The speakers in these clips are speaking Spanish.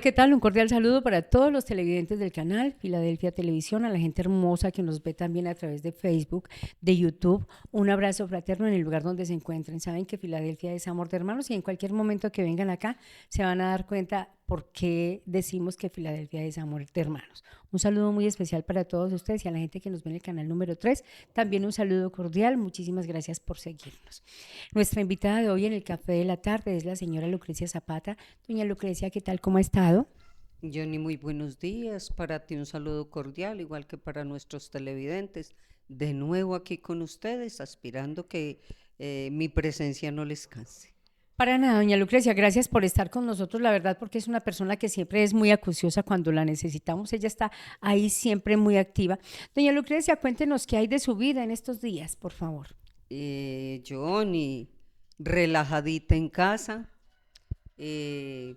Hola, ¿qué tal? Un cordial saludo para todos los televidentes del canal Filadelfia Televisión, a la gente hermosa que nos ve también a través de Facebook, de YouTube. Un abrazo fraterno en el lugar donde se encuentren. Saben que Filadelfia es amor de hermanos y en cualquier momento que vengan acá se van a dar cuenta por qué decimos que Filadelfia es amor de hermanos. Un saludo muy especial para todos ustedes y a la gente que nos ve en el canal número 3. También un saludo cordial. Muchísimas gracias por seguirnos. Nuestra invitada de hoy en el café de la tarde es la señora Lucrecia Zapata. Doña Lucrecia, ¿qué tal? ¿Cómo ha estado? Johnny, muy buenos días. Para ti un saludo cordial, igual que para nuestros televidentes. De nuevo aquí con ustedes, aspirando que mi presencia no les canse. Para nada, doña Lucrecia, gracias por estar con nosotros, la verdad, porque es una persona que siempre es muy acuciosa cuando la necesitamos. Ella está ahí siempre muy activa. Doña Lucrecia, cuéntenos qué hay de su vida en estos días, por favor. Johnny, relajadita en casa, eh,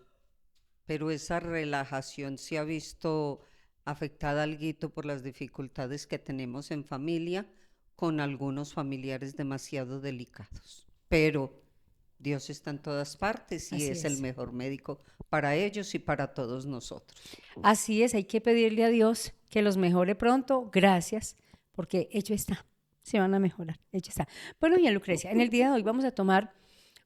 pero esa relajación se ha visto afectada alguito por las dificultades que tenemos en familia con algunos familiares demasiado delicados. Pero Dios está en todas partes y Así es el es. mejor médico para ellos y para todos nosotros. Así es, hay que pedirle a Dios que los mejore pronto. Gracias, porque hecho está. Se van a mejorar, hecho está. Bueno, doña Lucrecia, en el día de hoy vamos a tomar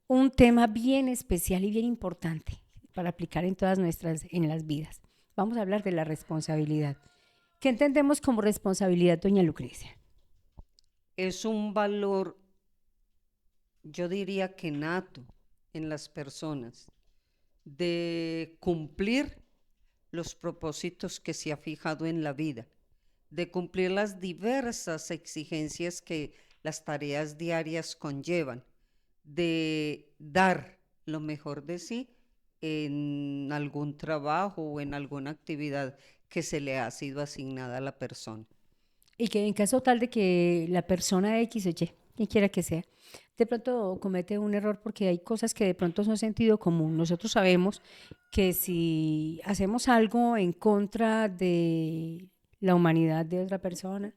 un tema bien especial y bien importante para aplicar en todas nuestras, en las vidas. Vamos a hablar de la responsabilidad. ¿Qué entendemos como responsabilidad, doña Lucrecia? Es un valor, yo diría que nato en las personas, de cumplir los propósitos que se ha fijado en la vida, de cumplir las diversas exigencias que las tareas diarias conllevan, de dar lo mejor de sí en algún trabajo o en alguna actividad que se le ha sido asignada a la persona. Y que en caso tal de que la persona X o Y, quien quiera que sea, de pronto comete un error porque hay cosas que de pronto son sentido común. Nosotros sabemos que si hacemos algo en contra de la humanidad de otra persona,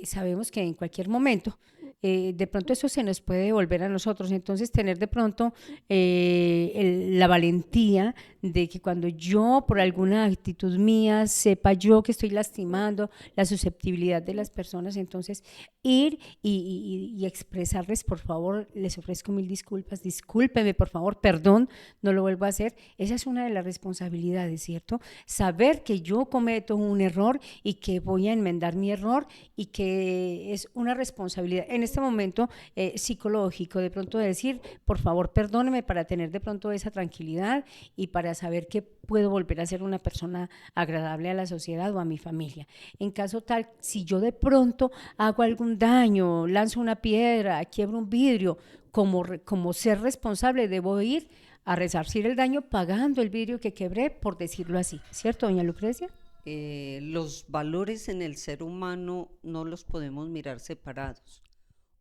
sabemos que en cualquier momento de pronto eso se nos puede devolver a nosotros. Entonces tener de pronto la valentía de que cuando yo por alguna actitud mía sepa yo que estoy lastimando la susceptibilidad de las personas, entonces ir y expresarles, por favor, les ofrezco mil disculpas, discúlpeme, por favor, perdón, no lo vuelvo a hacer. Esa es una de las responsabilidades, ¿cierto? Saber que yo cometo un error y que voy a enmendar mi error y que es una responsabilidad en este momento psicológico, de pronto decir, por favor, perdóneme para tener de pronto esa tranquilidad y para saber que puedo volver a ser una persona agradable a la sociedad o a mi familia. En caso tal, si yo de pronto hago algún daño, lanzo una piedra, quiebro un vidrio, como ser responsable debo ir a resarcir el daño pagando el vidrio que quebré, por decirlo así. ¿Cierto, doña Lucrecia? Los valores en el ser humano no los podemos mirar separados.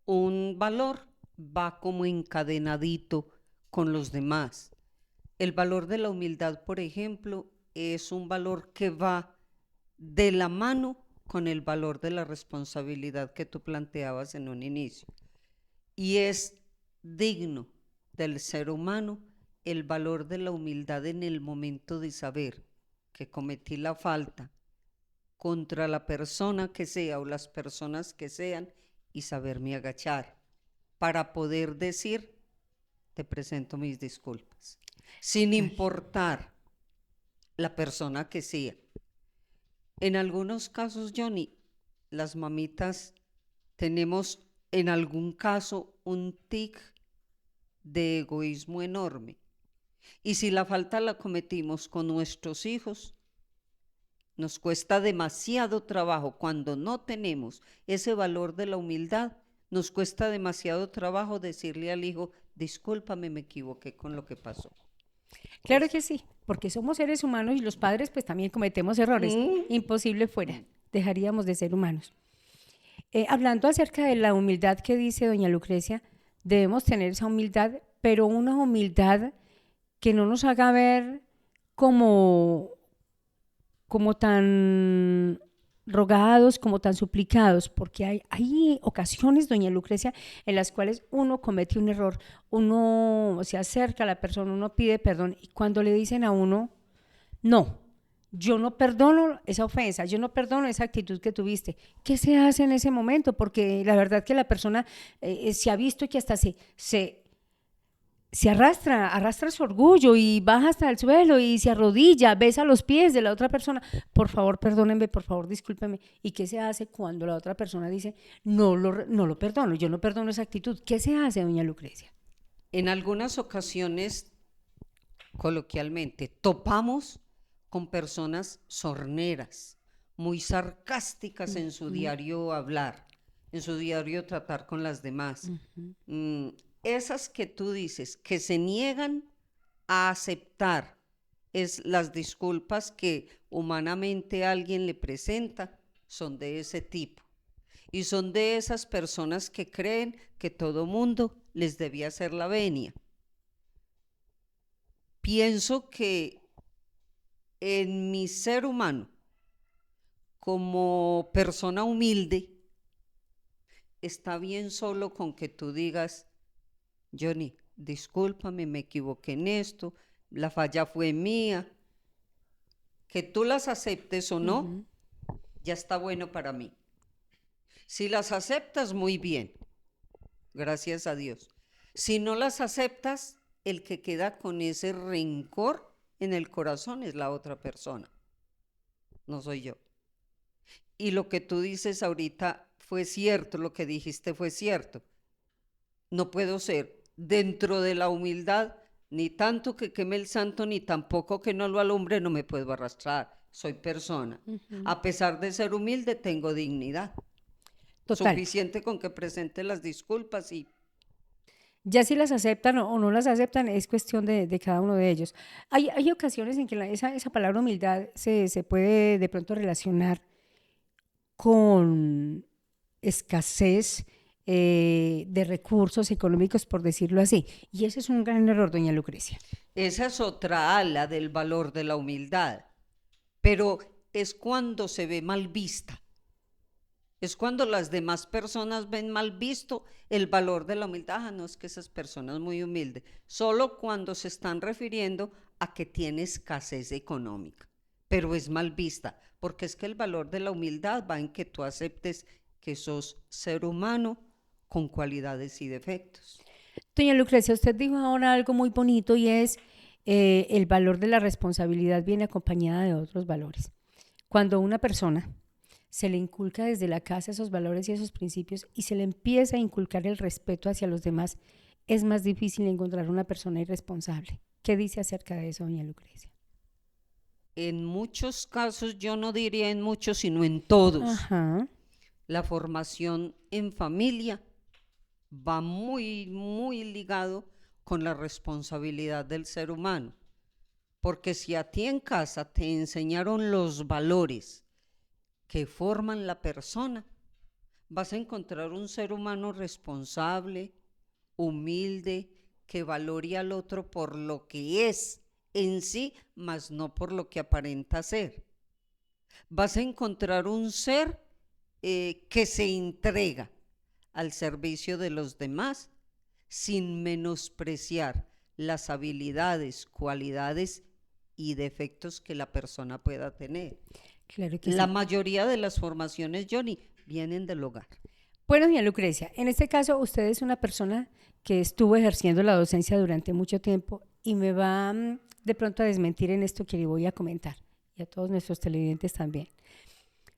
Un valor va como encadenadito con los demás. El valor de la humildad, por ejemplo, es un valor que va de la mano con el valor de la responsabilidad que tú planteabas en un inicio. Y es digno del ser humano el valor de la humildad en el momento de saber que cometí la falta contra la persona que sea o las personas que sean y saberme agachar para poder decir, te presento mis disculpas, sin importar la persona que sea. En algunos casos, Johnny, las mamitas tenemos en algún caso un tic de egoísmo enorme. Y si la falta la cometimos con nuestros hijos, nos cuesta demasiado trabajo cuando no tenemos ese valor de la humildad. Nos cuesta demasiado trabajo decirle al hijo, discúlpame, me equivoqué con lo que pasó. Claro Es, que sí, porque somos seres humanos y los padres pues también cometemos errores. Imposible fuera, dejaríamos de ser humanos. Hablando acerca de la humildad que dice doña Lucrecia, debemos tener esa humildad, pero una humildad que no nos haga ver como, como tan rogados, como tan suplicados, porque hay ocasiones, doña Lucrecia, en las cuales uno comete un error, uno se acerca a la persona, uno pide perdón y cuando le dicen a uno, No, yo no perdono esa ofensa, yo no perdono esa actitud que tuviste. ¿Qué se hace en ese momento? Porque la verdad que la persona se ha visto que hasta se arrastra su orgullo y baja hasta el suelo y se arrodilla, besa los pies de la otra persona. Por favor, perdónenme, por favor, discúlpeme. ¿Y qué se hace cuando la otra persona dice, no lo perdono, yo no perdono esa actitud? ¿Qué se hace, doña Lucrecia? En algunas ocasiones, coloquialmente, topamos con personas sorneras, muy sarcásticas en su diario hablar, en su diario tratar con las demás. Esas que tú dices, que se niegan a aceptar las disculpas que humanamente alguien le presenta, son de ese tipo. Y son de esas personas que creen que todo mundo les debía hacer la venia. Pienso que en mi ser humano, como persona humilde, está bien solo con que tú digas, Johnny, discúlpame, me equivoqué en esto, la falla fue mía. Que tú las aceptes o no, ya está bueno para mí. Si las aceptas, muy bien, gracias a Dios. Si no las aceptas, el que queda con ese rencor en el corazón es la otra persona, no soy yo. Y lo que tú dices ahorita fue cierto, lo que dijiste fue cierto. No puedo ser dentro de la humildad, ni tanto que queme el santo, ni tampoco que no lo alumbre, no me puedo arrastrar. Soy persona. A pesar de ser humilde, tengo dignidad. Total. Suficiente con que presente las disculpas y Ya si las aceptan o no las aceptan es cuestión de cada uno de ellos. Hay ocasiones en que esa palabra humildad se puede de pronto relacionar con escasez de recursos económicos, por decirlo así. Y ese es un gran error, doña Lucrecia. esa es otra ala del valor de la humildad. Pero es cuando se ve mal vista. Es cuando las demás personas ven mal visto el valor de la humildad. Ah, no, es que esas personas muy humildes. Solo cuando se están refiriendo a que tiene escasez económica. Pero es mal vista, porque es que el valor de la humildad va en que tú aceptes que sos ser humano con cualidades y defectos. Doña Lucrecia, usted dijo ahora algo muy bonito y es el valor de la responsabilidad viene acompañada de otros valores. Cuando una persona se le inculca desde la casa esos valores y esos principios y se le empieza a inculcar el respeto hacia los demás, es más difícil encontrar una persona irresponsable. ¿Qué dice acerca de eso, doña Lucrecia? En muchos casos, yo no diría en muchos, sino en todos, Ajá. la formación en familia va muy, muy ligado con la responsabilidad del ser humano. Porque si a ti en casa te enseñaron los valores que forman la persona, vas a encontrar un ser humano responsable, humilde, que valore al otro por lo que es en sí, mas no por lo que aparenta ser. Vas a encontrar un ser que se entrega al servicio de los demás sin menospreciar las habilidades, cualidades y defectos que la persona pueda tener. Claro que La sí. mayoría de las formaciones, Johnny, vienen del hogar. Bueno, doña Lucrecia, en este caso usted es una persona que estuvo ejerciendo la docencia durante mucho tiempo y me va de pronto a desmentir en esto que le voy a comentar y a todos nuestros televidentes también.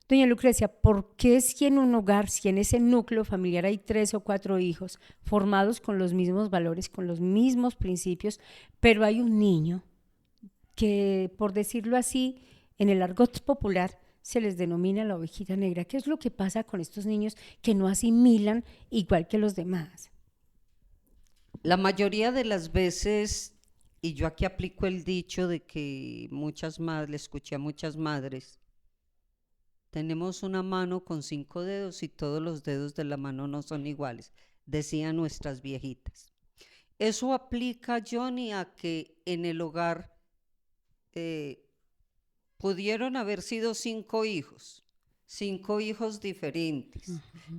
Doña Lucrecia, ¿por qué si en un hogar, si en ese núcleo familiar hay 3 o 4 hijos formados con los mismos valores, con los mismos principios, pero hay un niño que, por decirlo así, en el argot popular se les denomina la ovejita negra? ¿Qué es lo que pasa con estos niños que no asimilan igual que los demás? La mayoría de las veces, y yo aquí aplico el dicho de que muchas madres, le escuché a muchas madres, tenemos una mano con 5 dedos y todos los dedos de la mano no son iguales, decían nuestras viejitas. Eso aplica, Johnny, a que en el hogar pudieron haber sido 5 hijos diferentes.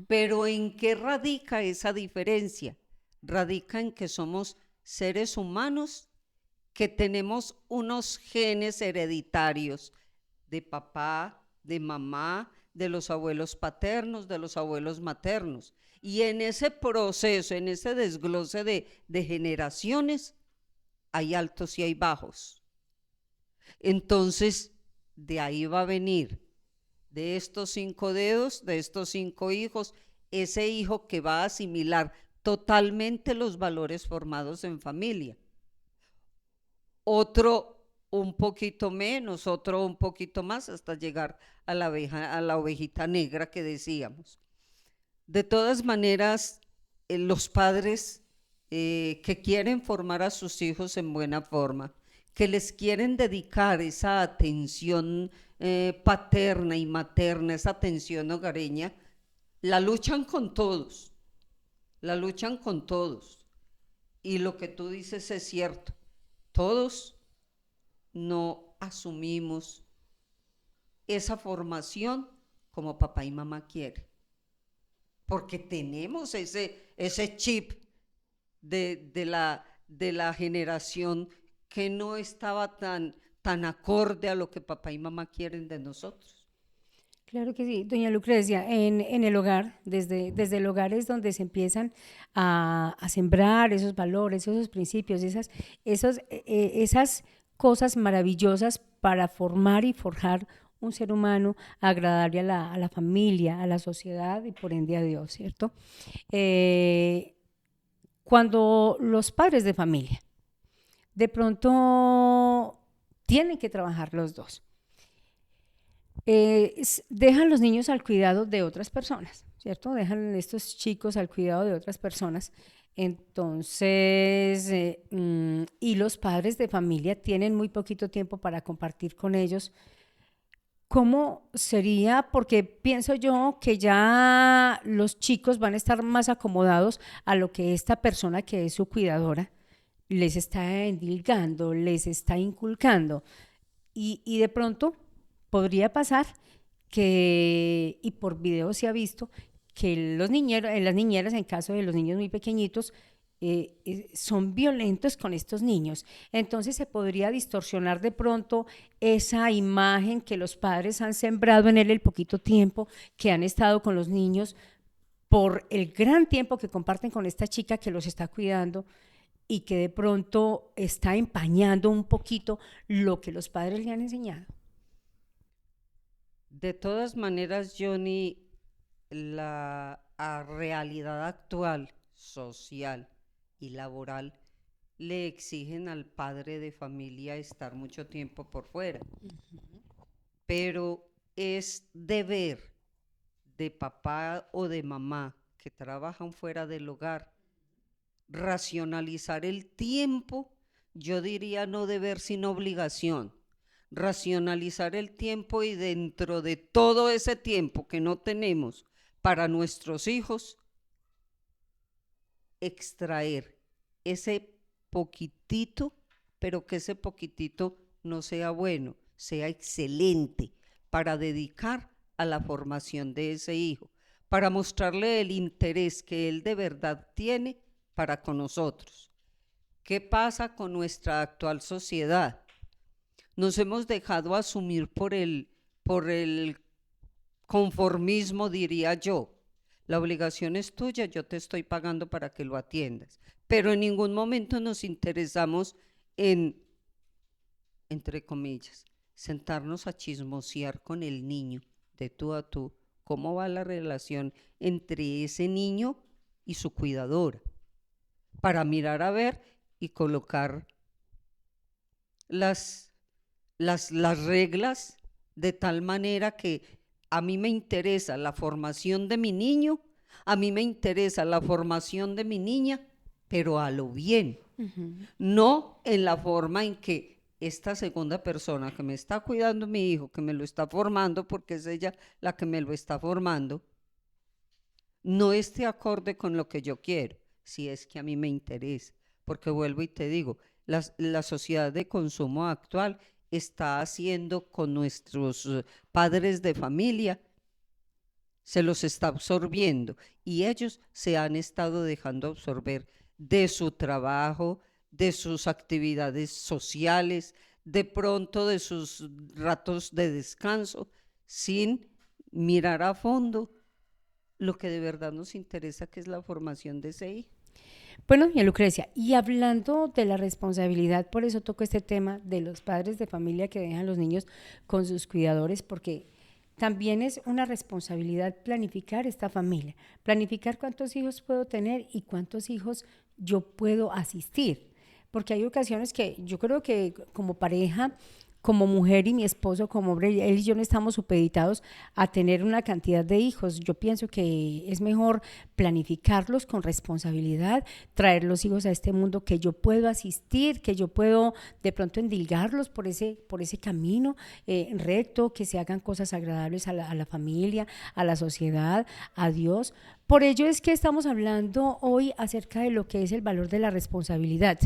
Pero ¿en qué radica esa diferencia? Radica en que somos seres humanos que tenemos unos genes hereditarios de papá, de mamá, de los abuelos paternos, de los abuelos maternos. Y en ese proceso, en ese desglose de generaciones, hay altos y hay bajos. Entonces, de ahí va a venir, de estos 5 dedos, de estos 5 hijos, ese hijo que va a asimilar totalmente los valores formados en familia. Otro un poquito menos, otro un poquito más, hasta llegar a la ovejita negra que decíamos. De todas maneras, los padres que quieren formar a sus hijos en buena forma, que les quieren dedicar esa atención paterna y materna, esa atención hogareña, la luchan con todos, la luchan con todos. Y lo que tú dices es cierto, todos no asumimos esa formación como papá y mamá quieren, porque tenemos ese chip de la generación que no estaba tan acorde a lo que papá y mamá quieren de nosotros. Claro que sí, doña Lucrecia, en el hogar, desde el hogar es donde se empiezan a sembrar esos valores, esos principios, esas cosas maravillosas para formar y forjar un ser humano agradable a la familia, a la sociedad y por ende a Dios, ¿cierto? Eh, Cuando los padres de familia de pronto tienen que trabajar los dos, dejan los niños al cuidado de otras personas, ¿cierto? Dejan estos chicos al cuidado de otras personas. Entonces, y los padres de familia tienen muy poquito tiempo para compartir con ellos. ¿Cómo sería? Porque pienso yo que ya los chicos van a estar más acomodados a lo que esta persona que es su cuidadora les está endilgando, les está inculcando. Y de pronto podría pasar que, y por video se ha visto, que los niñeros, las niñeras, en caso de los niños muy pequeñitos, son violentos con estos niños. Entonces se podría distorsionar de pronto esa imagen que los padres han sembrado en él el poquito tiempo que han estado con los niños, por el gran tiempo que comparten con esta chica que los está cuidando y que de pronto está empañando un poquito lo que los padres le han enseñado. De todas maneras, Johnny, la realidad actual, social y laboral, le exigen al padre de familia estar mucho tiempo por fuera. Pero es deber de papá o de mamá que trabajan fuera del hogar racionalizar el tiempo, yo diría no deber sino obligación, racionalizar el tiempo y dentro de todo ese tiempo que no tenemos para nuestros hijos, extraer ese poquitito, pero que ese poquitito no sea bueno, sea excelente, para dedicar a la formación de ese hijo, para mostrarle el interés que él de verdad tiene para con nosotros. ¿Qué pasa con nuestra actual sociedad? Nos hemos dejado asumir por el conformismo, diría yo. La obligación es tuya, yo te estoy pagando para que lo atiendas. Pero en ningún momento nos interesamos en, entre comillas, sentarnos a chismosear con el niño de tú a tú, cómo va la relación entre ese niño y su cuidadora, para mirar a ver y colocar las reglas de tal manera que a mí me interesa la formación de mi niño, a mí me interesa la formación de mi niña, pero a lo bien, no en la forma en que esta segunda persona que me está cuidando mi hijo, que me lo está formando, porque es ella la que me lo está formando, no esté acorde con lo que yo quiero, si es que a mí me interesa. Porque vuelvo y te digo, la sociedad de consumo actual está haciendo con nuestros padres de familia, se los está absorbiendo y ellos se han estado dejando absorber de su trabajo, de sus actividades sociales, de pronto de sus ratos de descanso, sin mirar a fondo lo que de verdad nos interesa, que es la formación de ese hijo. Bueno, y Lucrecia, y hablando de la responsabilidad, por eso toco este tema de los padres de familia que dejan los niños con sus cuidadores, porque también es una responsabilidad planificar esta familia, planificar cuántos hijos puedo tener y cuántos hijos yo puedo asistir, porque hay ocasiones que yo creo que como pareja, como mujer y mi esposo como hombre, él y yo no estamos supeditados a tener una cantidad de hijos. Yo pienso que es mejor planificarlos con responsabilidad, traer los hijos a este mundo que yo puedo asistir, que yo puedo de pronto endilgarlos por ese camino recto, que se hagan cosas agradables a la familia, a la sociedad, a Dios. Por ello es que estamos hablando hoy acerca de lo que es el valor de la responsabilidad,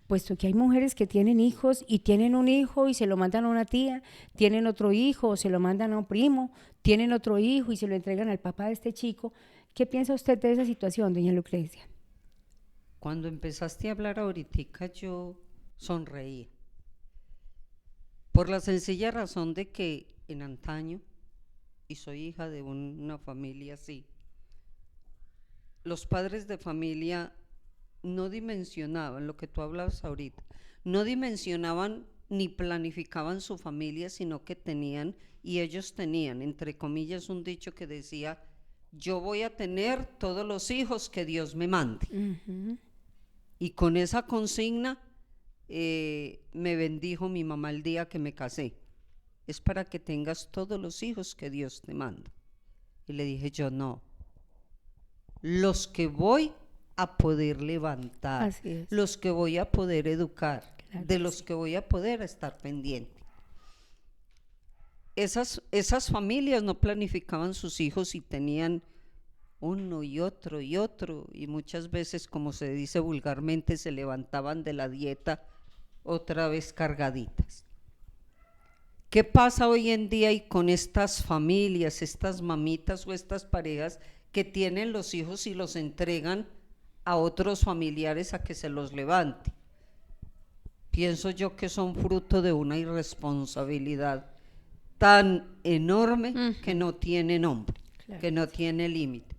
puesto que hay mujeres que tienen hijos y tienen un hijo y se lo mandan a una tía, tienen otro hijo o se lo mandan a un primo, tienen otro hijo y se lo entregan al papá de este chico. ¿Qué piensa usted de esa situación, doña Lucrecia? Cuando empezaste a hablar ahorita, yo sonreí, por la sencilla razón de que en antaño, y soy hija de una familia así, los padres de familia no dimensionaban lo que tú hablabas ahorita, no dimensionaban ni planificaban su familia, sino que tenían, y ellos tenían, entre comillas, un dicho que decía: yo voy a tener todos los hijos que Dios me mande. Y con esa consigna me bendijo mi mamá el día que me casé: es para que tengas todos los hijos que Dios te manda. Y le dije yo: no, los que voy a poder levantar, los que voy a poder educar, claro, de los que voy a poder estar pendiente. Esas familias no planificaban sus hijos y tenían uno y otro, y muchas veces, como se dice vulgarmente, se levantaban de la dieta otra vez cargaditas. ¿Qué pasa hoy en día y con estas familias, estas mamitas o estas parejas que tienen los hijos y los entregan a otros familiares a que se los levante? Pienso yo que son fruto de una irresponsabilidad tan enorme que no tiene nombre, claro, que no tiene límite.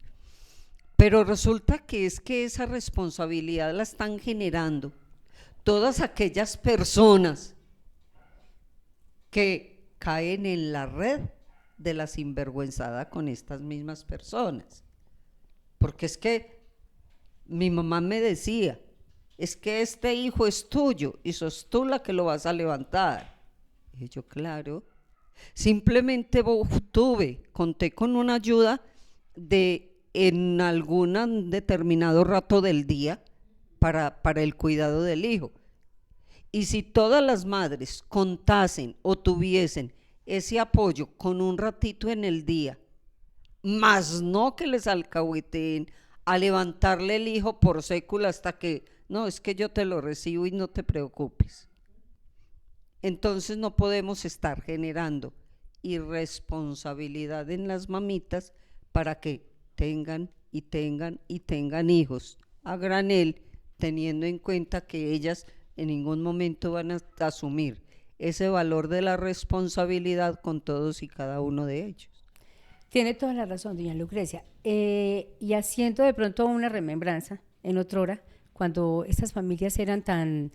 Pero resulta que es que esa responsabilidad la están generando todas aquellas personas que caen en la red de la sinvergüenzada con estas mismas personas. Porque es que mi mamá me decía: es que este hijo es tuyo y sos tú la que lo vas a levantar. Y yo: claro, simplemente conté con una ayuda en algún determinado rato del día para el cuidado del hijo. Y si todas las madres contasen o tuviesen ese apoyo con un ratito en el día, más no que les alcahueteen a levantarle el hijo por sécula hasta que, no, es que yo te lo recibo y no te preocupes. Entonces no podemos estar generando irresponsabilidad en las mamitas para que tengan hijos a granel, teniendo en cuenta que ellas en ningún momento van a asumir ese valor de la responsabilidad con todos y cada uno de ellos. Tiene toda la razón, doña Lucrecia. Y haciendo de pronto una remembranza en otra hora, cuando estas familias eran tan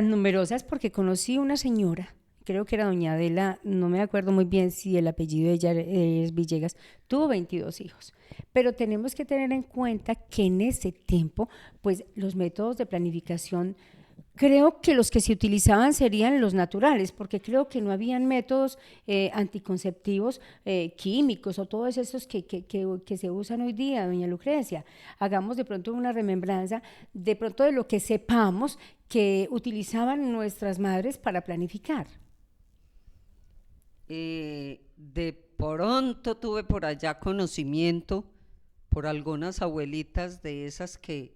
numerosas, porque conocí una señora, creo que era doña Adela, no me acuerdo muy bien si el apellido de ella es Villegas, tuvo 22 hijos. Pero tenemos que tener en cuenta que en ese tiempo, pues los métodos de planificación, creo que los que se utilizaban serían los naturales, porque creo que no habían métodos anticonceptivos químicos o todos esos que se usan hoy día, doña Lucrecia. Hagamos de pronto una remembranza, de pronto de lo que sepamos que utilizaban nuestras madres para planificar. De pronto tuve por allá conocimiento por algunas abuelitas de esas que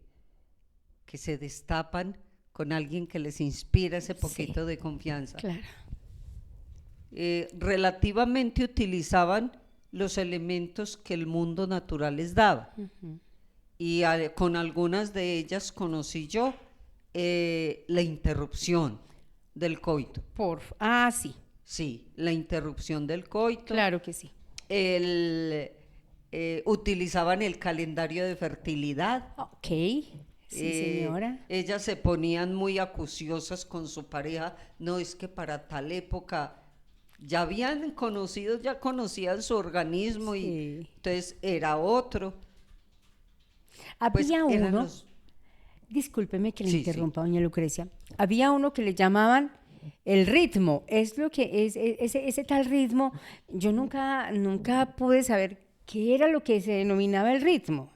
se destapan con alguien que les inspira ese poquito de confianza. Claro. Relativamente utilizaban los elementos que el mundo natural les daba. Y con algunas de ellas conocí yo la interrupción del coito. Sí, Sí, la interrupción del coito. claro que sí. Utilizaban el calendario de fertilidad. Ok, sí, señora. Ellas se ponían muy acuciosas con su pareja. No, es que para tal época ya habían conocido, ya conocían su organismo y Sí. entonces era otro. Pues Había eran uno, los... discúlpeme que le Sí, sí. interrumpa, doña Lucrecia, había uno que le llamaban el ritmo, es lo que es, ese tal ritmo, yo nunca pude saber qué era lo que se denominaba el ritmo.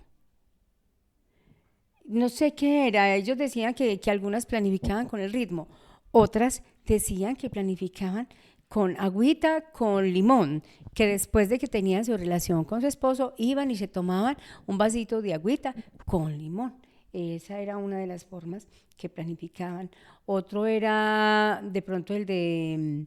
No sé qué era, ellos decían que algunas planificaban con el ritmo, otras decían que planificaban con agüita, con limón, que después de que tenían su relación con su esposo, iban y se tomaban un vasito de agüita con limón. Esa era una de las formas que planificaban. Otro era de pronto el del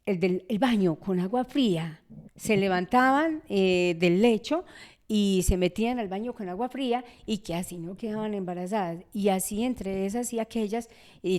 el baño con agua fría. Se levantaban del lecho y se metían al baño con agua fría y que así no quedaban embarazadas. Y así entre esas y aquellas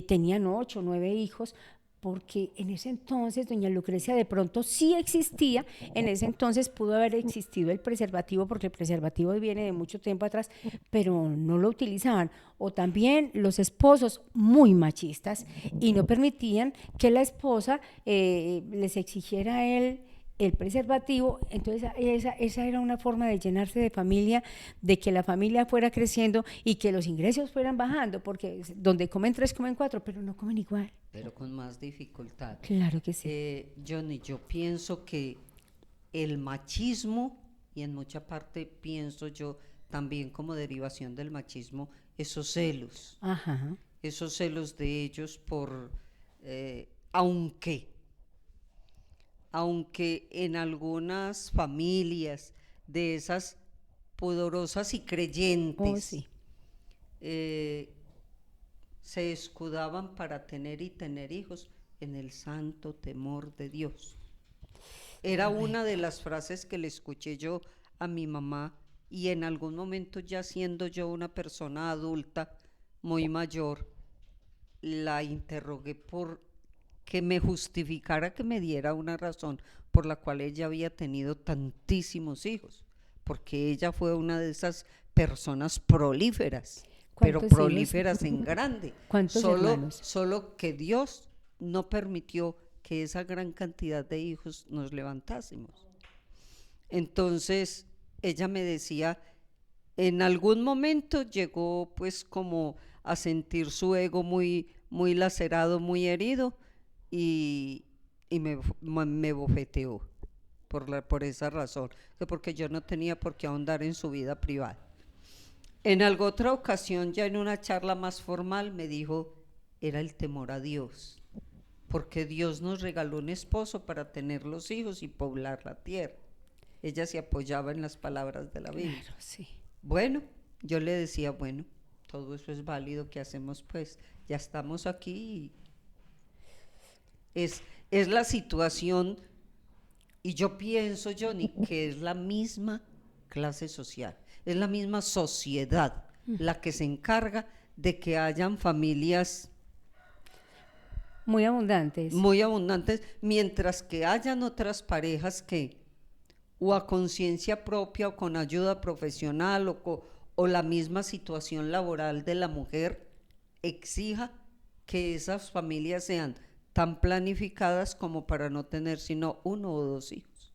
tenían 8 o 9 hijos, porque en ese entonces, doña Lucrecia, de pronto sí existía, en ese entonces pudo haber existido el preservativo, porque el preservativo viene de mucho tiempo atrás, pero no lo utilizaban. O también los esposos muy machistas y no permitían que la esposa les exigiera a él el preservativo. Entonces esa era una forma de llenarse de familia, de que la familia fuera creciendo y que los ingresos fueran bajando, porque donde comen tres, comen cuatro, pero no comen igual. Pero con más dificultad. Claro que sí. Johnny, yo pienso que el machismo, y en mucha parte pienso yo también como derivación del machismo, Ajá. esos celos de ellos por, aunque en algunas familias de esas pudorosas y Oh, creyentes sí. eh, se escudaban para tener y tener hijos en el santo temor de Dios. Era una de Correcto. las frases que le escuché yo a mi mamá y en algún momento ya siendo yo una persona adulta muy mayor, la interrogué por que me justificara, que me diera una razón por la cual ella había tenido tantísimos hijos, porque ella fue una de esas personas prolíferas, pero ¿Cuántos hijos? prolíferas en grande, ¿Cuántos hermanos? solo que Dios no permitió que esa gran cantidad de hijos nos levantásemos. Entonces ella me decía, en algún momento llegó pues como a sentir su ego muy lacerado, muy herido y, me bofeteó por esa razón, que porque yo no tenía por qué ahondar en su vida privada. En alguna otra ocasión, ya en una charla más formal, me dijo, era el temor a Dios, porque Dios nos regaló un esposo para tener los hijos y poblar la tierra. Ella se apoyaba en las palabras de la Biblia. Claro, sí. Bueno, yo le decía, bueno, todo eso es válido, ¿qué hacemos pues? Ya estamos aquí. Es la situación, y yo pienso, Johnny, que es la misma clase social, es la misma sociedad la que se encarga de que hayan familias Muy abundantes. muy abundantes, mientras que hayan otras parejas que o a conciencia propia o con ayuda profesional o la misma situación laboral de la mujer exija que esas familias sean tan planificadas como para no tener sino uno o dos hijos.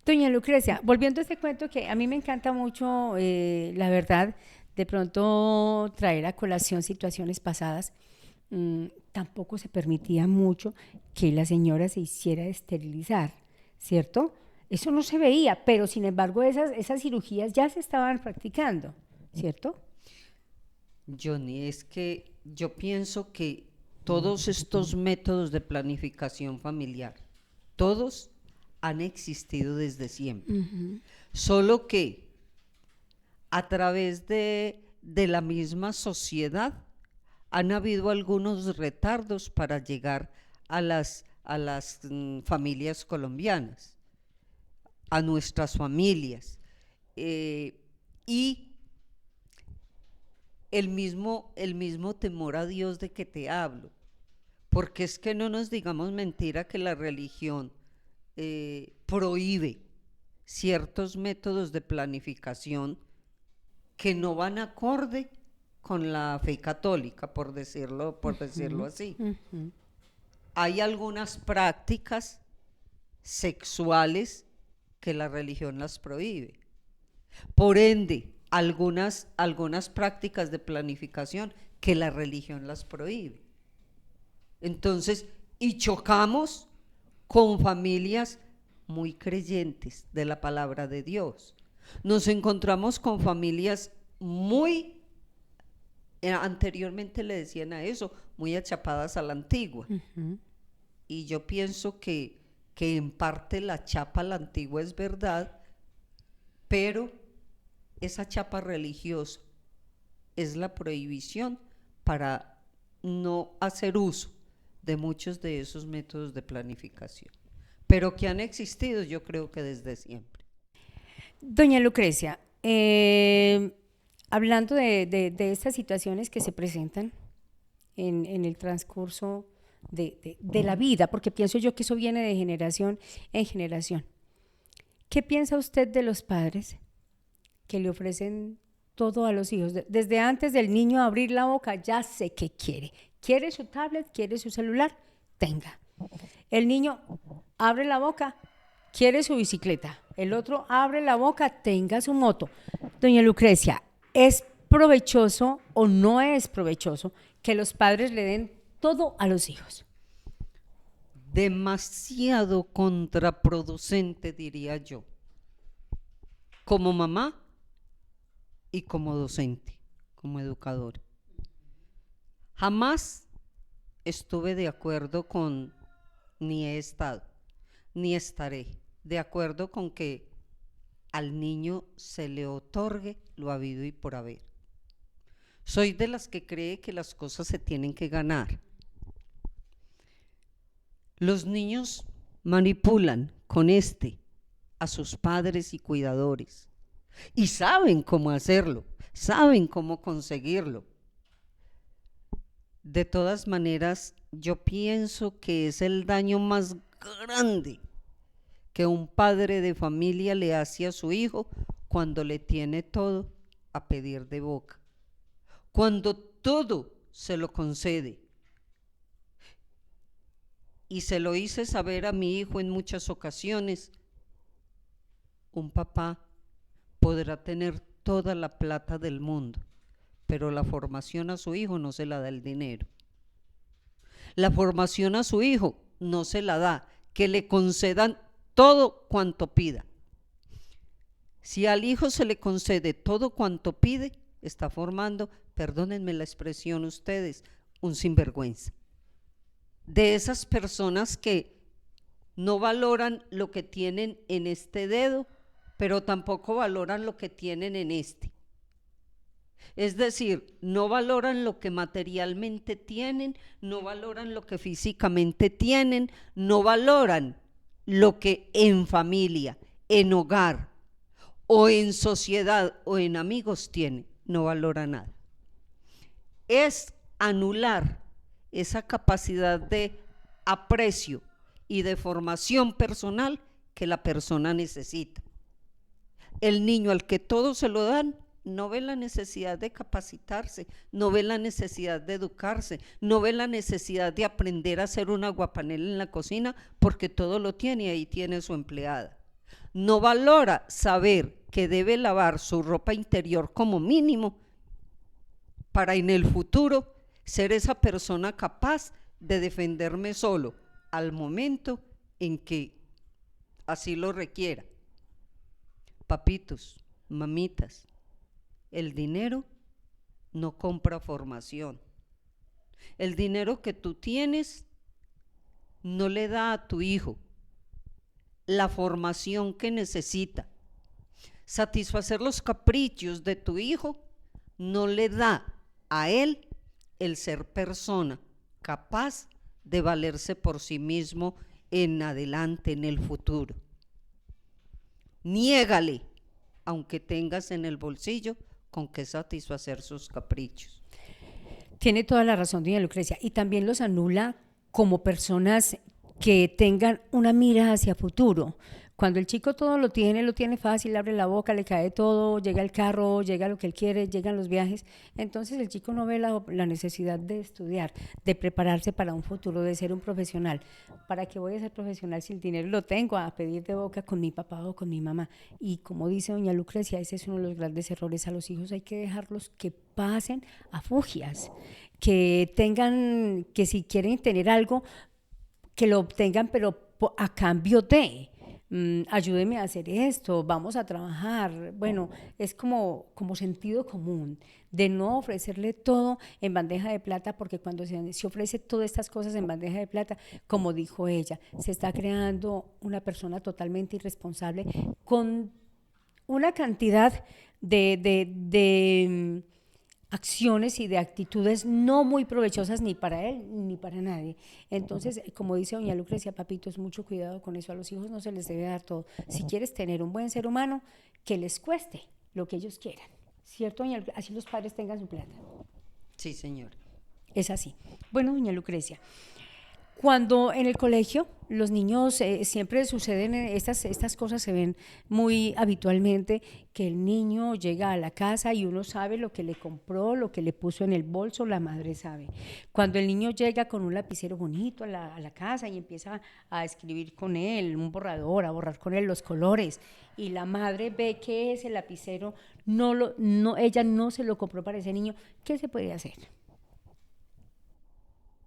Doña Lucrecia, volviendo a este cuento que a mí me encanta mucho, la verdad, de pronto traer a colación situaciones pasadas, tampoco se permitía mucho que la señora se hiciera esterilizar, ¿cierto? Eso no se veía, pero sin embargo esas cirugías ya se estaban practicando, ¿cierto? Johnny, es que yo pienso que todos estos métodos de planificación familiar, todos han existido desde siempre, solo que a través de la misma sociedad han habido algunos retardos para llegar a las familias colombianas, a nuestras familias. Y el mismo temor a Dios de que te hablo. Porque es que no nos digamos mentira que la religión prohíbe ciertos métodos de planificación que no van acorde con la fe católica, por decirlo así. Hay algunas prácticas sexuales que la religión las prohíbe. Por ende, algunas prácticas de planificación que la religión las prohíbe. Entonces, y chocamos con familias muy creyentes de la palabra de Dios. Nos encontramos con familias muy, anteriormente le decían a eso, muy achapadas a la antigua. Y yo pienso que en parte la chapa a la antigua es verdad, pero esa chapa religiosa es la prohibición para no hacer uso de muchos de esos métodos de planificación, pero que han existido yo creo que desde siempre. Doña Lucrecia, hablando de estas situaciones que se presentan en el transcurso de la vida, porque pienso yo que eso viene de generación en generación, ¿qué piensa usted de los padres que le ofrecen todo a los hijos? Desde antes del niño abrir la boca, ya sé qué quiere. ¿Quiere su tablet? ¿Quiere su celular? Tenga. El niño abre la boca, quiere su bicicleta. El otro abre la boca, tenga su moto. Doña Lucrecia, ¿es provechoso o no es provechoso que los padres le den todo a los hijos? Demasiado contraproducente, diría yo, como mamá y como docente, como educadora. Jamás estuve de acuerdo con, ni he estado, ni estaré de acuerdo con que al niño se le otorgue lo habido y por haber. Soy de las que cree que las cosas se tienen que ganar. Los niños manipulan con a sus padres y cuidadores y saben cómo hacerlo, saben cómo conseguirlo. De todas maneras, yo pienso que es el daño más grande que un padre de familia le hace a su hijo cuando le tiene todo a pedir de boca, cuando todo se lo concede. Y se lo hice saber a mi hijo en muchas ocasiones. Un papá podrá tener toda la plata del mundo, pero la formación a su hijo no se la da el dinero. La formación a su hijo no se la da que le concedan todo cuanto pida. Si al hijo se le concede todo cuanto pide, está formando, perdónenme la expresión ustedes, un sinvergüenza. De esas personas que no valoran lo que tienen en este dedo, pero tampoco valoran lo que tienen en este. Es decir, no valoran lo que materialmente tienen, no valoran lo que físicamente tienen, no valoran lo que en familia, en hogar, o en sociedad, o en amigos tienen, no valora nada. Es anular esa capacidad de aprecio y de formación personal que la persona necesita. El niño al que todo se lo dan no ve la necesidad de capacitarse, no ve la necesidad de educarse, no ve la necesidad de aprender a hacer un aguapanela en la cocina porque todo lo tiene y ahí tiene su empleada. No valora saber que debe lavar su ropa interior como mínimo para en el futuro ser esa persona capaz de defenderme solo al momento en que así lo requiera. Papitos, mamitas, el dinero no compra formación. El dinero que tú tienes no le da a tu hijo la formación que necesita. Satisfacer los caprichos de tu hijo no le da a él el ser persona capaz de valerse por sí mismo en adelante, en el futuro. Niégale, aunque tengas en el bolsillo con qué satisfacer sus caprichos. Tiene toda la razón, doña Lucrecia, y también los anula como personas que tengan una mira hacia futuro. Cuando el chico todo lo tiene fácil, abre la boca, le cae todo, llega el carro, llega lo que él quiere, llegan los viajes, entonces el chico no ve la necesidad de estudiar, de prepararse para un futuro, de ser un profesional. ¿Para qué voy a ser profesional si el dinero lo tengo a pedir de boca con mi papá o con mi mamá? Y como dice doña Lucrecia, ese es uno de los grandes errores. A los hijos hay que dejarlos que pasen a fugias, que tengan, que si quieren tener algo, que lo obtengan, pero a cambio de ayúdeme a hacer esto, vamos a trabajar. Bueno, es como sentido común de no ofrecerle todo en bandeja de plata, porque cuando se ofrece todas estas cosas en bandeja de plata, como dijo ella, se está creando una persona totalmente irresponsable con una cantidad de acciones y de actitudes no muy provechosas ni para él ni para nadie. Entonces, como dice doña Lucrecia, papitos, mucho cuidado con eso. A los hijos no se les debe dar todo. Si quieres tener un buen ser humano, que les cueste lo que ellos quieran. ¿Cierto, doña Lucrecia? Así los padres tengan su plata. Sí, señor. Es así. Bueno, doña Lucrecia, cuando en el colegio los niños siempre suceden estas cosas, se ven muy habitualmente, que el niño llega a la casa y uno sabe lo que le compró, lo que le puso en el bolso, la madre sabe. Cuando el niño llega con un lapicero bonito a la casa y empieza a escribir con él, un borrador, a borrar con él los colores, y la madre ve que ese lapicero ella no se lo compró para ese niño, ¿qué se puede hacer?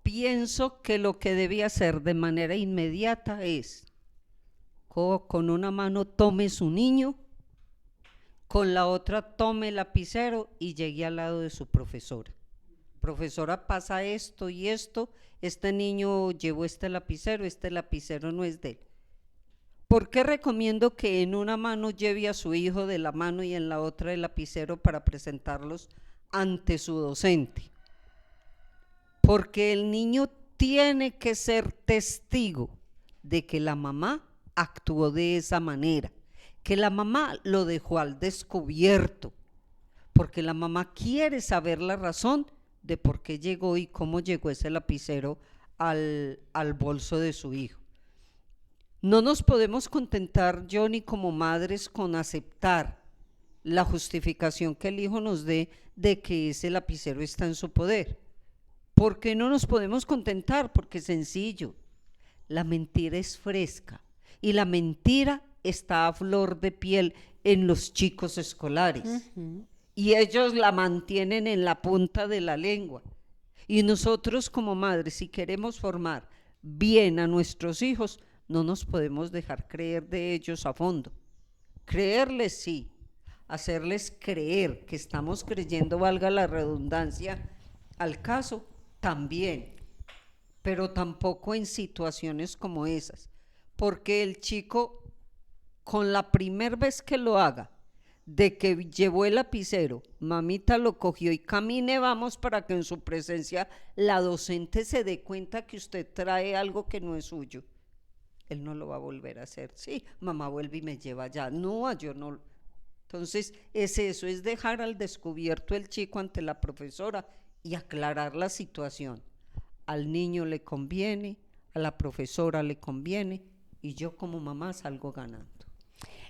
Pienso que lo que debe hacer de manera inmediata es, con una mano tome su niño, con la otra tome el lapicero y llegue al lado de su profesora. Profesora, pasa esto y esto, este niño llevó este lapicero no es de él. ¿Por qué recomiendo que en una mano lleve a su hijo de la mano y en la otra el lapicero para presentarlos ante su docente? Porque el niño tiene que ser testigo de que la mamá actuó de esa manera, que la mamá lo dejó al descubierto, porque la mamá quiere saber la razón de por qué llegó y cómo llegó ese lapicero al bolso de su hijo. No nos podemos contentar, Johnny, como madres, con aceptar la justificación que el hijo nos dé de que ese lapicero está en su poder. ¿Por qué no nos podemos contentar? Porque es sencillo, la mentira es fresca y la mentira está a flor de piel en los chicos escolares. Y ellos la mantienen en la punta de la lengua. Y nosotros como madres, si queremos formar bien a nuestros hijos, no nos podemos dejar creer de ellos a fondo. Creerles sí, hacerles creer que estamos creyendo, valga la redundancia, al caso, también, pero tampoco en situaciones como esas, porque el chico, con la primera vez que lo haga, de que llevó el lapicero, mamita lo cogió y camine, vamos, para que en su presencia la docente se dé cuenta que usted trae algo que no es suyo, él no lo va a volver a hacer. Sí, mamá vuelve y me lleva allá, no, yo no. Entonces es eso, es dejar al descubierto el chico ante la profesora y aclarar la situación. Al niño le conviene, a la profesora le conviene y yo como mamá salgo ganando.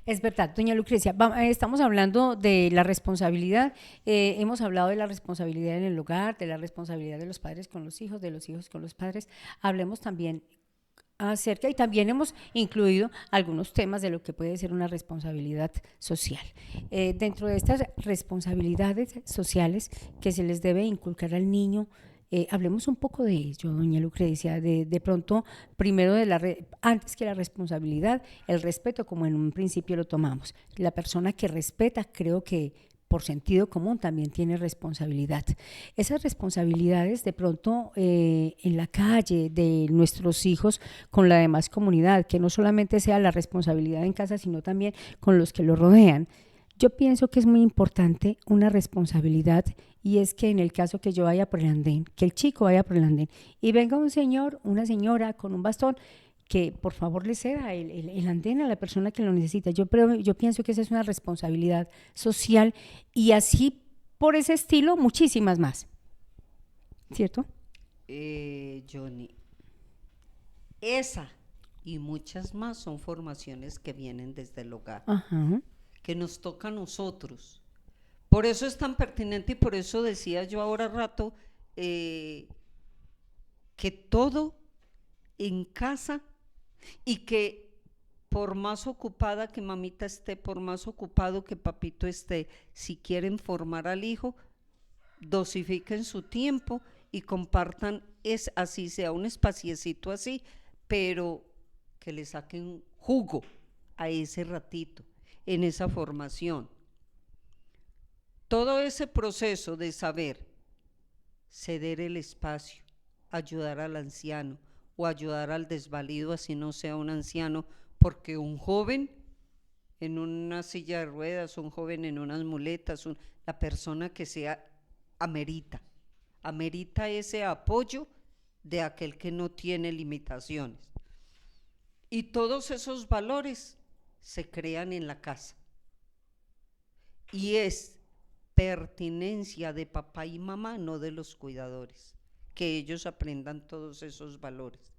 Es verdad, doña Lucrecia, estamos hablando de la responsabilidad, hemos hablado de la responsabilidad en el hogar, de la responsabilidad de los padres con los hijos con los padres, hablemos también acerca, y también hemos incluido algunos temas de lo que puede ser una responsabilidad social. Dentro de estas responsabilidades sociales que se les debe inculcar al niño, hablemos un poco de ello, doña Lucrecia, de pronto, primero antes que la responsabilidad, el respeto, como en un principio lo tomamos. La persona que respeta, creo que por sentido común también tiene responsabilidad. Esas responsabilidades de pronto en la calle de nuestros hijos con la demás comunidad, que no solamente sea la responsabilidad en casa, sino también con los que lo rodean. Yo pienso que es muy importante una responsabilidad, y es que en el caso que yo vaya por el andén, que el chico vaya por el andén y venga un señor, una señora con un bastón, que por favor le ceda el andén a la persona que lo necesita. Yo pienso que esa es una responsabilidad social, y así por ese estilo muchísimas más, ¿cierto? Johnny, esa y muchas más son formaciones que vienen desde el hogar, Ajá. que nos toca a nosotros. Por eso es tan pertinente y por eso decía yo ahora rato eh, que todo en casa y que por más ocupada que mamita esté, por más ocupado que papito esté, si quieren formar al hijo, dosifiquen su tiempo y compartan, es así sea un espaciecito así, pero que le saquen jugo a ese ratito, en esa formación. Todo ese proceso de saber ceder el espacio, ayudar al anciano o ayudar al desvalido, así no sea un anciano, porque un joven en una silla de ruedas, un joven en unas muletas, la persona que sea, amerita, amerita ese apoyo de aquel que no tiene limitaciones. Y todos esos valores se crean en la casa. Y es pertinencia de papá y mamá, no de los cuidadores, que ellos aprendan todos esos valores.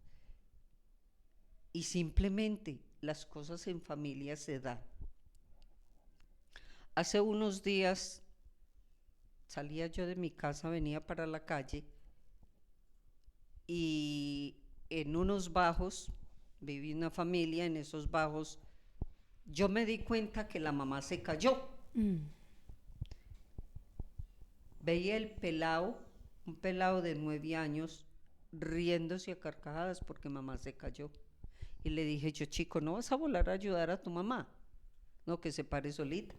Y simplemente las cosas en familia se dan. Hace unos días salía yo de mi casa, venía para la calle y en unos bajos, viví una familia, en esos bajos, yo me di cuenta que la mamá se cayó. Veía el pelao, un pelao de 9 años, riéndose a carcajadas porque mamá se cayó. Y le dije yo, chico, ¿no vas a volar a ayudar a tu mamá? No, que se pare solita.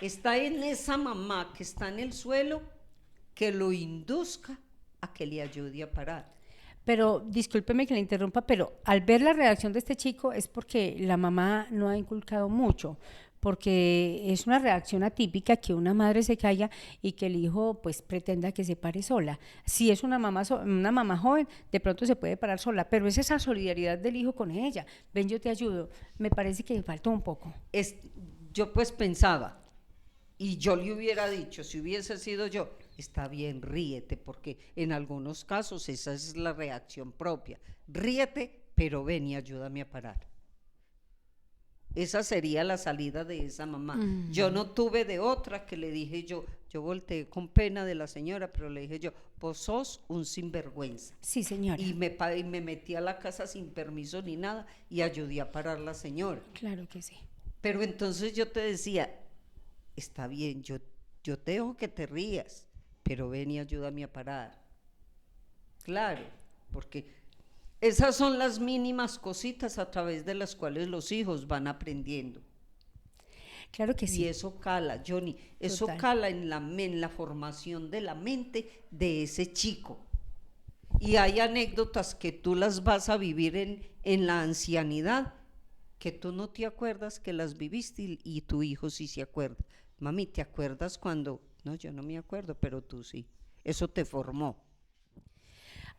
Está en esa mamá que está en el suelo que lo induzca a que le ayude a parar. Pero discúlpeme que le interrumpa, pero al ver la reacción de este chico es porque la mamá no ha inculcado mucho, porque es una reacción atípica que una madre se calla y que el hijo pues pretenda que se pare sola. Si es una mamá joven, de pronto se puede parar sola, pero es esa solidaridad del hijo con ella. Ven, yo te ayudo. Me parece que faltó un poco. Yo pues pensaba, y yo le hubiera dicho, si hubiese sido yo, está bien, ríete, porque en algunos casos esa es la reacción propia. Ríete, pero ven y ayúdame a parar. Esa sería la salida de esa mamá. Yo no tuve de otra, que le dije yo volteé con pena de la señora, pero le dije yo, vos sos un sinvergüenza. Sí, señora. Y me metí a la casa sin permiso ni nada y ayudé a parar la señora. Claro que sí. Pero entonces yo te decía, está bien, yo te dejo que te rías, pero ven y ayúdame a parar. Claro, porque esas son las mínimas cositas a través de las cuales los hijos van aprendiendo. Claro que sí. Y eso cala, Johnny, eso Total. cala en la formación de la mente de ese chico. Y hay anécdotas que tú las vas a vivir en la ancianidad, que tú no te acuerdas que las viviste y tu hijo sí se acuerda. Mami, ¿te acuerdas cuando? No, yo no me acuerdo, pero tú sí. Eso te formó.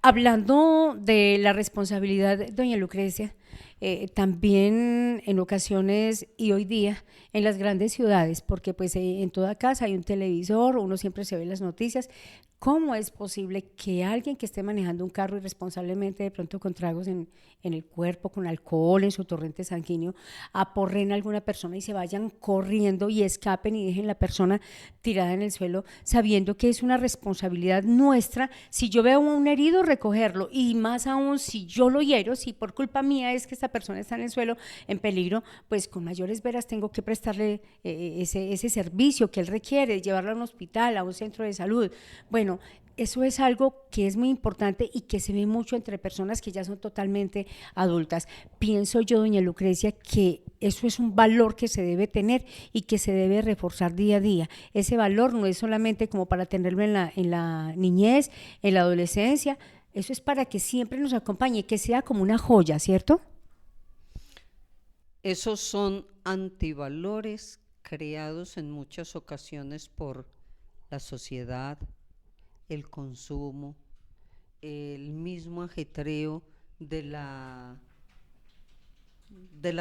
Hablando de la responsabilidad, doña Lucrecia, también en ocasiones y hoy día en las grandes ciudades, porque pues en toda casa hay un televisor, uno siempre se ve las noticias. ¿Cómo es posible que alguien que esté manejando un carro irresponsablemente, de pronto con tragos en el cuerpo, con alcohol en su torrente sanguíneo, aporren a alguna persona y se vayan corriendo y escapen y dejen la persona tirada en el suelo, sabiendo que es una responsabilidad nuestra? Si yo veo a un herido, recogerlo, y más aún si yo lo hiero, si por culpa mía es que esta persona está en el suelo en peligro, pues con mayores veras tengo que prestarle ese servicio que él requiere, llevarlo a un hospital, a un centro de salud. Bueno, eso es algo que es muy importante y que se ve mucho entre personas que ya son totalmente adultas. Pienso yo, doña Lucrecia, que eso es un valor que se debe tener y que se debe reforzar día a día. Ese valor no es solamente como para tenerlo en la niñez, en la adolescencia, eso es para que siempre nos acompañe, que sea como una joya, ¿cierto? Esos son antivalores creados en muchas ocasiones por la sociedad, el consumo, el mismo ajetreo de la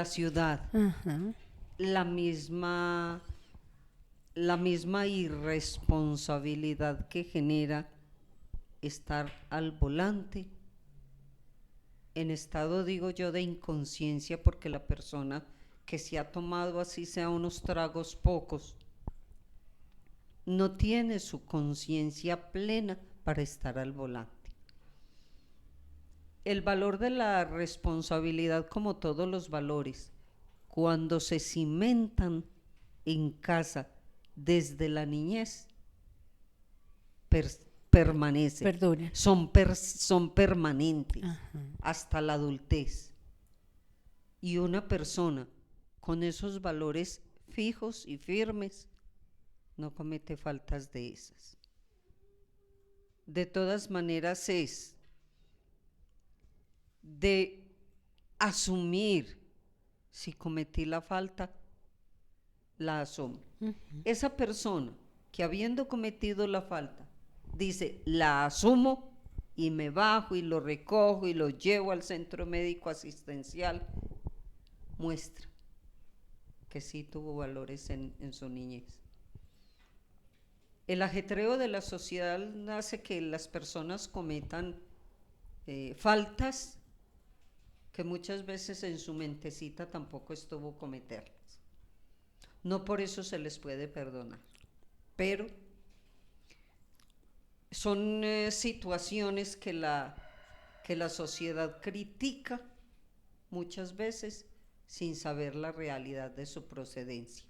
ciudad, Ajá. la misma la misma irresponsabilidad que genera estar al volante en estado, digo yo, de inconsciencia, porque la persona que se ha tomado así sea unos tragos pocos, no tiene su conciencia plena para estar al volante. El valor de la responsabilidad, como todos los valores, cuando se cimentan en casa desde la niñez, permanecen, Perdona. son permanentes. Ajá. Hasta la adultez. Y una persona con esos valores fijos y firmes no comete faltas de esas. De todas maneras, es de asumir, si cometí la falta, la asumo. Esa persona que, habiendo cometido la falta, dice, la asumo y me bajo y lo recojo y lo llevo al centro médico asistencial, muestra que sí tuvo valores en su niñez. El ajetreo de la sociedad hace que las personas cometan faltas que muchas veces en su mentecita tampoco estuvo cometerlas. No por eso se les puede perdonar, pero son situaciones que la sociedad critica muchas veces sin saber la realidad de su procedencia.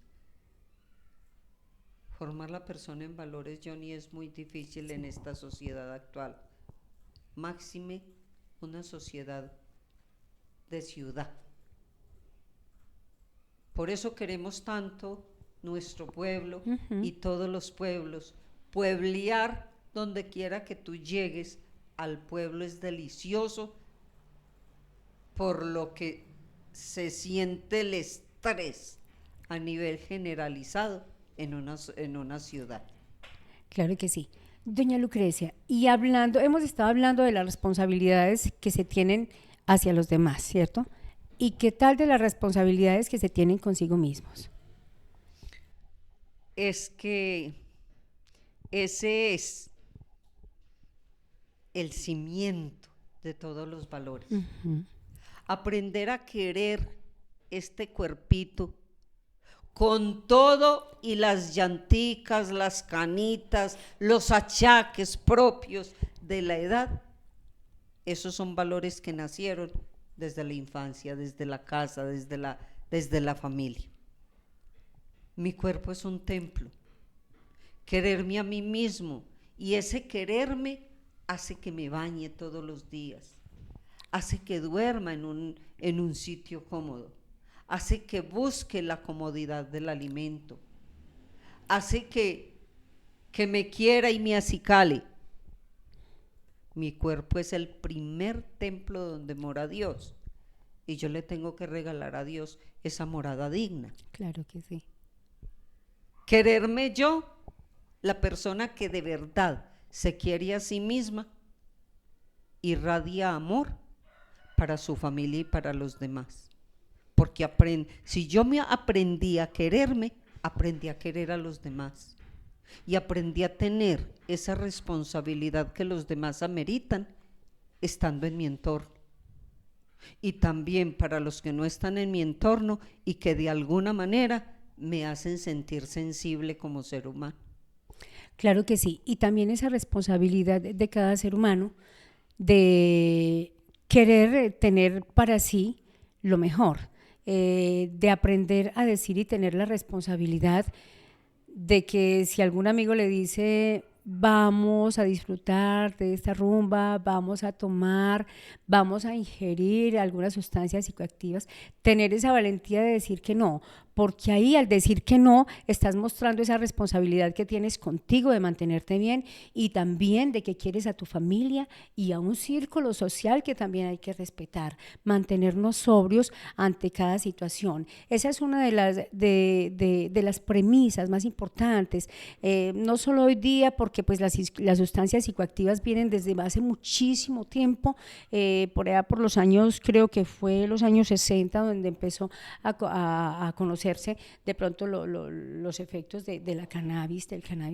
Formar la persona en valores, Johnny, es muy difícil en esta sociedad actual. Máxime una sociedad de ciudad. Por eso queremos tanto nuestro pueblo y todos los pueblos. Pueblear donde quiera que tú llegues al pueblo es delicioso, por lo que se siente el estrés a nivel generalizado en una ciudad. Claro que sí. Doña Lucrecia, y hemos estado hablando de las responsabilidades que se tienen hacia los demás, ¿cierto? ¿Y qué tal de las responsabilidades que se tienen consigo mismos? Es que ese es el cimiento de todos los valores. Aprender a querer este cuerpito con todo y las llanticas, las canitas, los achaques propios de la edad. Esos son valores que nacieron desde la infancia, desde la casa, desde la familia. Mi cuerpo es un templo. Quererme a mí mismo, y ese quererme hace que me bañe todos los días, hace que duerma en un sitio cómodo, hace que busque la comodidad del alimento, hace que me quiera y me acicale. Mi cuerpo es el primer templo donde mora Dios, y yo le tengo que regalar a Dios esa morada digna. Claro que sí. Quererme yo, la persona que de verdad se quiere a sí misma, irradia amor para su familia y para los demás. Porque si yo me aprendí a quererme, aprendí a querer a los demás. Y aprendí a tener esa responsabilidad que los demás ameritan estando en mi entorno. Y también para los que no están en mi entorno y que de alguna manera me hacen sentir sensible como ser humano. Claro que sí. Y también esa responsabilidad de cada ser humano de querer tener para sí lo mejor, de aprender a decir y tener la responsabilidad de que si algún amigo le dice vamos a disfrutar de esta rumba, vamos a tomar, vamos a ingerir algunas sustancias psicoactivas, tener esa valentía de decir que no, porque ahí al decir que no estás mostrando esa responsabilidad que tienes contigo de mantenerte bien y también de que quieres a tu familia y a un círculo social que también hay que respetar, mantenernos sobrios ante cada situación. Esa es una de las premisas más importantes, no solo hoy día porque porque pues las sustancias psicoactivas vienen desde hace muchísimo tiempo, por allá por los años, creo que fue los años 60 donde empezó a conocerse de pronto los efectos del cannabis,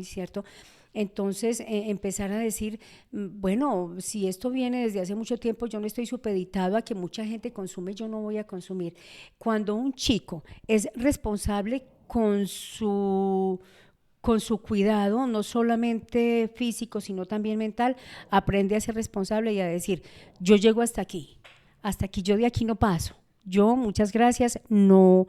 ¿cierto? Entonces, empezar a decir, bueno, si esto viene desde hace mucho tiempo, yo no estoy supeditado a que mucha gente consume, yo no voy a consumir. Cuando un chico es responsable con su cuidado, no solamente físico, sino también mental, aprende a ser responsable y a decir, yo llego hasta aquí, yo de aquí no paso. Yo, muchas gracias, no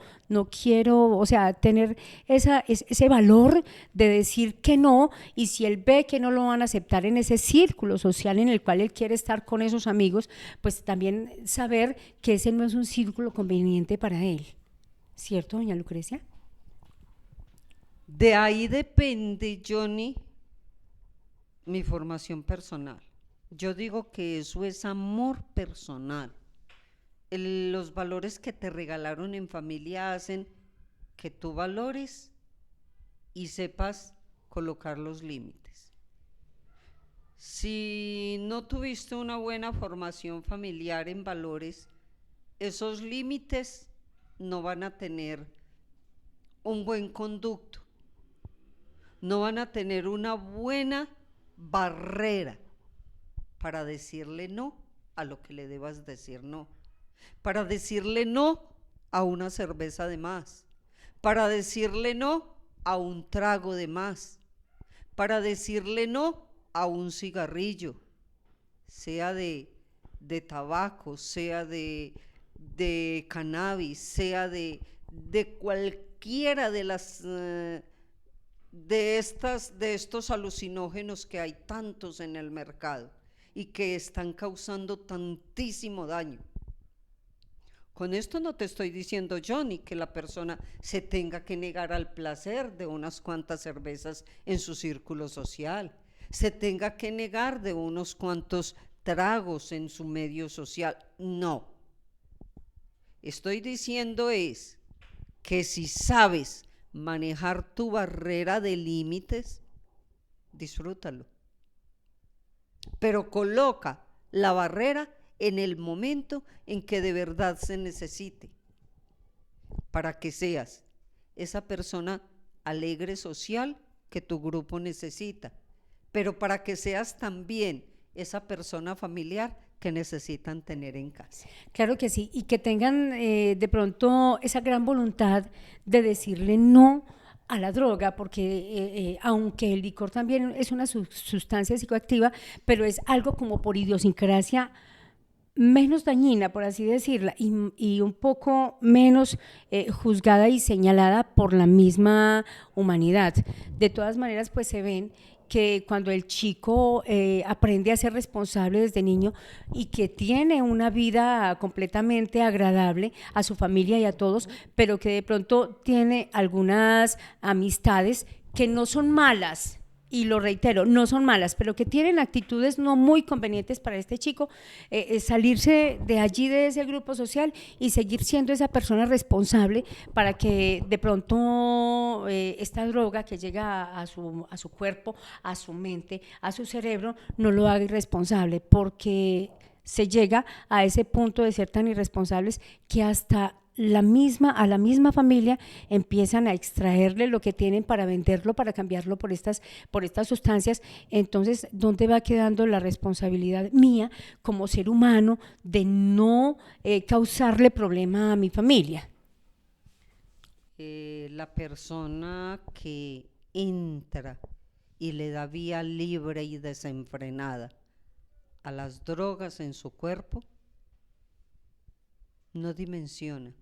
quiero, o sea, tener ese valor de decir que no, y si él ve que no lo van a aceptar en ese círculo social en el cual él quiere estar con esos amigos, pues también saber que ese no es un círculo conveniente para él. ¿Cierto, doña Lucrecia? De ahí depende, Johnny, mi formación personal. Yo digo que eso es amor personal. Los valores que te regalaron en familia hacen que tú valores y sepas colocar los límites. Si no tuviste una buena formación familiar en valores, esos límites no van a tener un buen conducto, no van a tener una buena barrera para decirle no a lo que le debas decir no, para decirle no a una cerveza de más, para decirle no a un trago de más, para decirle no a un cigarrillo, sea de tabaco, sea de cannabis, sea de cualquiera de las de estos alucinógenos que hay tantos en el mercado y que están causando tantísimo daño. Con esto no te estoy diciendo, Johnny, que la persona se tenga que negar al placer de unas cuantas cervezas en su círculo social, se tenga que negar de unos cuantos tragos en su medio social. No. Estoy diciendo es que si sabes manejar tu barrera de límites, disfrútalo. Pero coloca la barrera en el momento en que de verdad se necesite, para que seas esa persona alegre social que tu grupo necesita, pero para que seas también esa persona familiar que necesitan tener en casa. Claro que sí, y que tengan de pronto esa gran voluntad de decirle no a la droga, porque aunque el licor también es una sustancia psicoactiva, pero es algo como por idiosincrasia menos dañina, por así decirla, y un poco menos juzgada y señalada por la misma humanidad. De todas maneras, pues se ven que cuando el chico aprende a ser responsable desde niño y que tiene una vida completamente agradable a su familia y a todos, pero que de pronto tiene algunas amistades que no son malas, y lo reitero, no son malas, pero que tienen actitudes no muy convenientes para este chico, salirse de allí, de ese grupo social, y seguir siendo esa persona responsable para que de pronto esta droga que llega a su cuerpo, a su mente, a su cerebro, no lo haga irresponsable, porque se llega a ese punto de ser tan irresponsables que hasta a la misma familia empiezan a extraerle lo que tienen para venderlo, para cambiarlo por estas sustancias. Entonces, ¿dónde va quedando la responsabilidad mía como ser humano de no causarle problema a mi familia? La persona que entra y le da vía libre y desenfrenada a las drogas en su cuerpo no dimensiona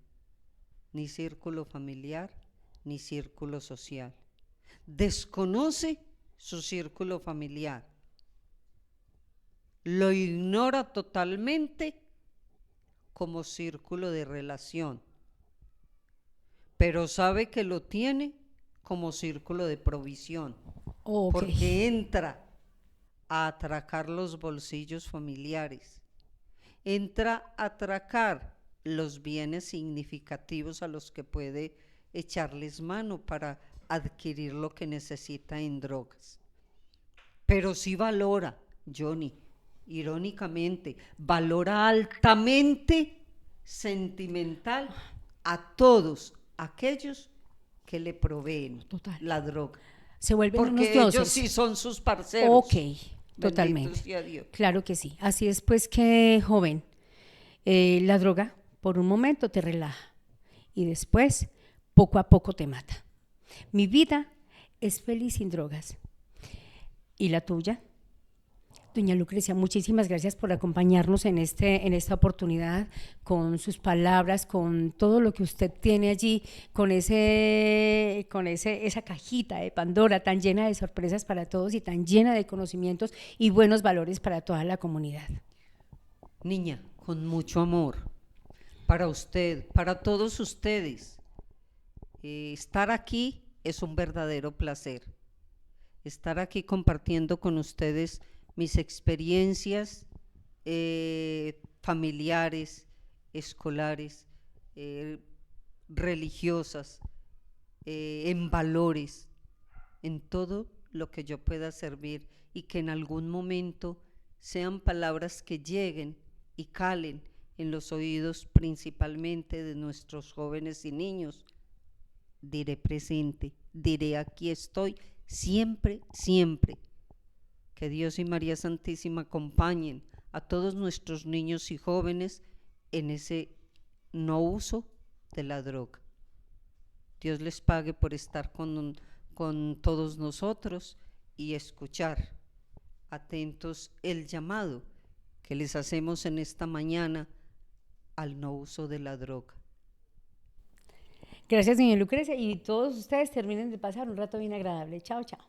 ni círculo familiar ni círculo social. Desconoce su círculo familiar, lo ignora totalmente como círculo de relación, pero sabe que lo tiene como círculo de provisión, porque entra a atracar los bolsillos familiares, entra a atracar los bienes significativos a los que puede echarles mano para adquirir lo que necesita en drogas. pero sí valora, Johnny, irónicamente, valora altamente sentimental a todos aquellos que le proveen Total. la droga, Se vuelven unos porque ellos dioses. sí son sus parceros. Ok, Bendito totalmente. sea Dios. Claro que sí. Así es pues que, joven, la droga por un momento te relaja y después, poco a poco te mata. Mi vida es feliz sin drogas. ¿Y la tuya? Doña Lucrecia, muchísimas gracias por acompañarnos en esta oportunidad, con sus palabras, con todo lo que usted tiene allí, esa cajita de Pandora tan llena de sorpresas para todos y tan llena de conocimientos y buenos valores para toda la comunidad. Niña, con mucho amor, para usted, para todos ustedes. Estar aquí es un verdadero placer. Estar aquí compartiendo con ustedes mis experiencias familiares, escolares, religiosas, en valores, en todo lo que yo pueda servir y que en algún momento sean palabras que lleguen y calen en los oídos principalmente de nuestros jóvenes y niños. Diré presente, diré aquí estoy, siempre, siempre. Que Dios y María Santísima acompañen a todos nuestros niños y jóvenes en ese no uso de la droga. Dios les pague por estar con todos nosotros y escuchar atentos el llamado que les hacemos en esta mañana al no uso de la droga. Gracias, doña Lucrecia, y todos ustedes terminen de pasar un rato bien agradable. Chao, chao.